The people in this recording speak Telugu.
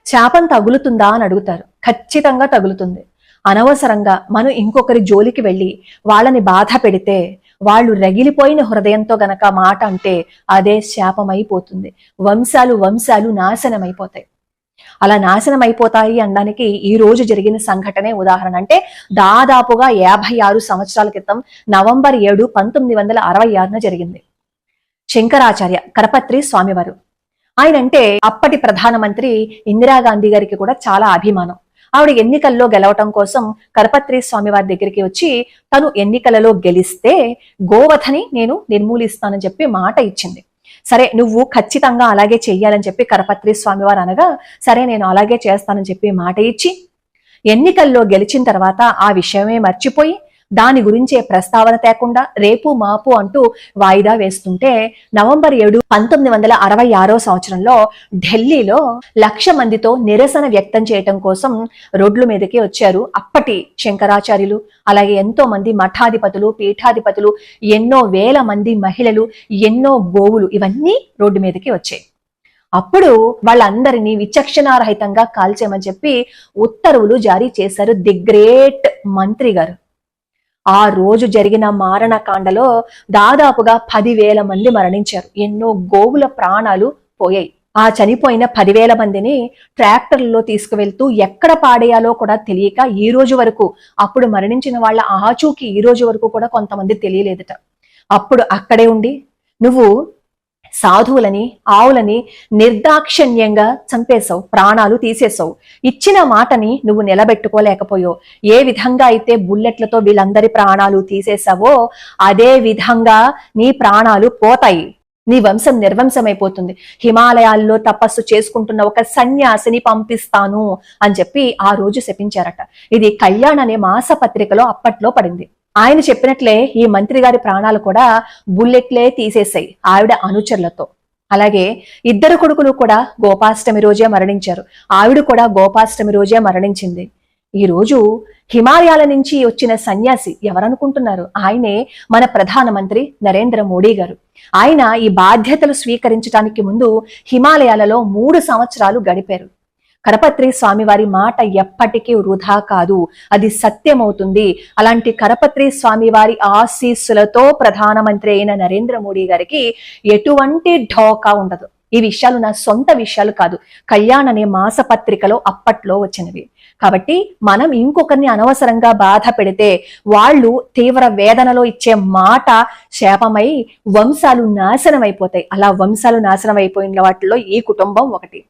శాపం తగులుతుందా అని అడుగుతారు. ఖచ్చితంగా తగులుతుంది. అనవసరంగా మనం ఇంకొకరి జోలికి వెళ్ళి వాళ్ళని బాధ పెడితే, వాళ్ళు రగిలిపోయిన హృదయంతో గనక మాట అంటే అదే శాపమైపోతుంది. వంశాలు వంశాలు నాశనమైపోతాయి. అలా నాశనం అయిపోతాయి అనడానికి ఈ రోజు జరిగిన సంఘటనే ఉదాహరణ. అంటే దాదాపుగా 56 సంవత్సరాల క్రితం నవంబర్ 7, 1966 జరిగింది. శంకరాచార్య కరపత్రి స్వామివారు, ఆయనంటే అప్పటి ప్రధానమంత్రి ఇందిరాగాంధీ గారికి కూడా చాలా అభిమానం. ఆవిడ ఎన్నికల్లో గెలవటం కోసం కరపత్రి స్వామివారి దగ్గరికి వచ్చి తను ఎన్నికలలో గెలిస్తే గోవధని నేను నిర్మూలిస్తానని చెప్పి మాట ఇచ్చింది. సరే, నువ్వు ఖచ్చితంగా అలాగే చెయ్యాలని చెప్పి కరపత్రి స్వామివారు అనగా, సరే నేను అలాగే చేస్తానని చెప్పి మాట ఇచ్చి ఎన్నికల్లో గెలిచిన తర్వాత ఆ విషయమే మర్చిపోయి దాని గురించే ప్రస్తావన తేకుండా రేపు మాపు అంటూ వాయిదా వేస్తుంటే నవంబర్ 7, 1966 సంవత్సరంలో ఢిల్లీలో 1,00,000 మందితో నిరసన వ్యక్తం చేయటం కోసం రోడ్ల మీదకి వచ్చారు అప్పటి శంకరాచార్యులు. అలాగే ఎంతో మంది మఠాధిపతులు, పీఠాధిపతులు, ఎన్నో వేల మంది మహిళలు, ఎన్నో గోవులు, ఇవన్నీ రోడ్డు మీదకి వచ్చాయి. అప్పుడు వాళ్ళందరినీ విచక్షణారహితంగా కాల్చేయమని చెప్పి ఉత్తర్వులు జారీ చేశారు ది గ్రేట్ మంత్రి గారు. ఆ రోజు జరిగిన మారణకాండలో దాదాపుగా 10,000 మంది మరణించారు. ఎన్నో గోవుల ప్రాణాలు పోయాయి. ఆ చనిపోయిన 10,000 మందిని ట్రాక్టర్లలో తీసుకువెళ్తూ ఎక్కడ పాడేయాలో కూడా తెలియక ఈ రోజు వరకు, అప్పుడు మరణించిన వాళ్ళ ఆచూకీ ఈ రోజు వరకు కూడా కొంతమంది తెలియలేదట. అప్పుడు అక్కడే ఉండి నువ్వు సాధువులని, ఆవులని నిర్దాక్షిణ్యంగా చంపేశావు, ప్రాణాలు తీసేశావు. ఇచ్చిన మాటని నువ్వు నిలబెట్టుకోలేకపోయావు. ఏ విధంగా అయితే బుల్లెట్లతో వీళ్ళందరి ప్రాణాలు తీసేశావో అదే విధంగా నీ ప్రాణాలు పోతాయి. నీ వంశం నిర్వంశమైపోతుంది. హిమాలయాల్లో తపస్సు చేసుకుంటున్న ఒక సన్యాసిని పంపిస్తాను అని చెప్పి ఆ రోజు శపించారట. ఇది కళ్యాణ్ అనే మాసపత్రికలో అప్పట్లో పడింది. ఆయన చెప్పినట్లే ఈ మంత్రి గారి ప్రాణాలు కూడా బుల్లెట్లే తీసేసాయి ఆవిడ అనుచరులతో. అలాగే 2 కొడుకులు కూడా గోపాష్టమి రోజే మరణించారు. ఆవిడ కూడా గోపాష్టమి రోజే మరణించింది. ఈ రోజు హిమాలయాల నుంచి వచ్చిన సన్యాసి ఎవరనుకుంటున్నారు? ఆయనే మన ప్రధానమంత్రి నరేంద్ర మోడీ గారు. ఆయన ఈ బాధ్యతలు స్వీకరించడానికి ముందు హిమాలయాలలో 3 సంవత్సరాలు గడిపారు. కరపత్రి స్వామివారి మాట ఎప్పటికీ వృధా కాదు, అది సత్యమవుతుంది. అలాంటి కరపత్రి స్వామివారి ఆశీస్సులతో ప్రధానమంత్రి అయిన నరేంద్ర మోడీ గారికి ఎటువంటి ఢోకా ఉండదు. ఈ విషయాలు నా సొంత విషయాలు కాదు, కళ్యాణ్ అనే మాసపత్రికలో అప్పట్లో వచ్చినవి. కాబట్టి మనం ఇంకొకరిని అనవసరంగా బాధ పెడితే వాళ్ళు తీవ్ర వేదనలో ఇచ్చే మాట శాపమై వంశాలు నాశనం అయిపోతాయి. అలా వంశాలు నాశనం అయిపోయిన వాటిలో ఈ కుటుంబం ఒకటి.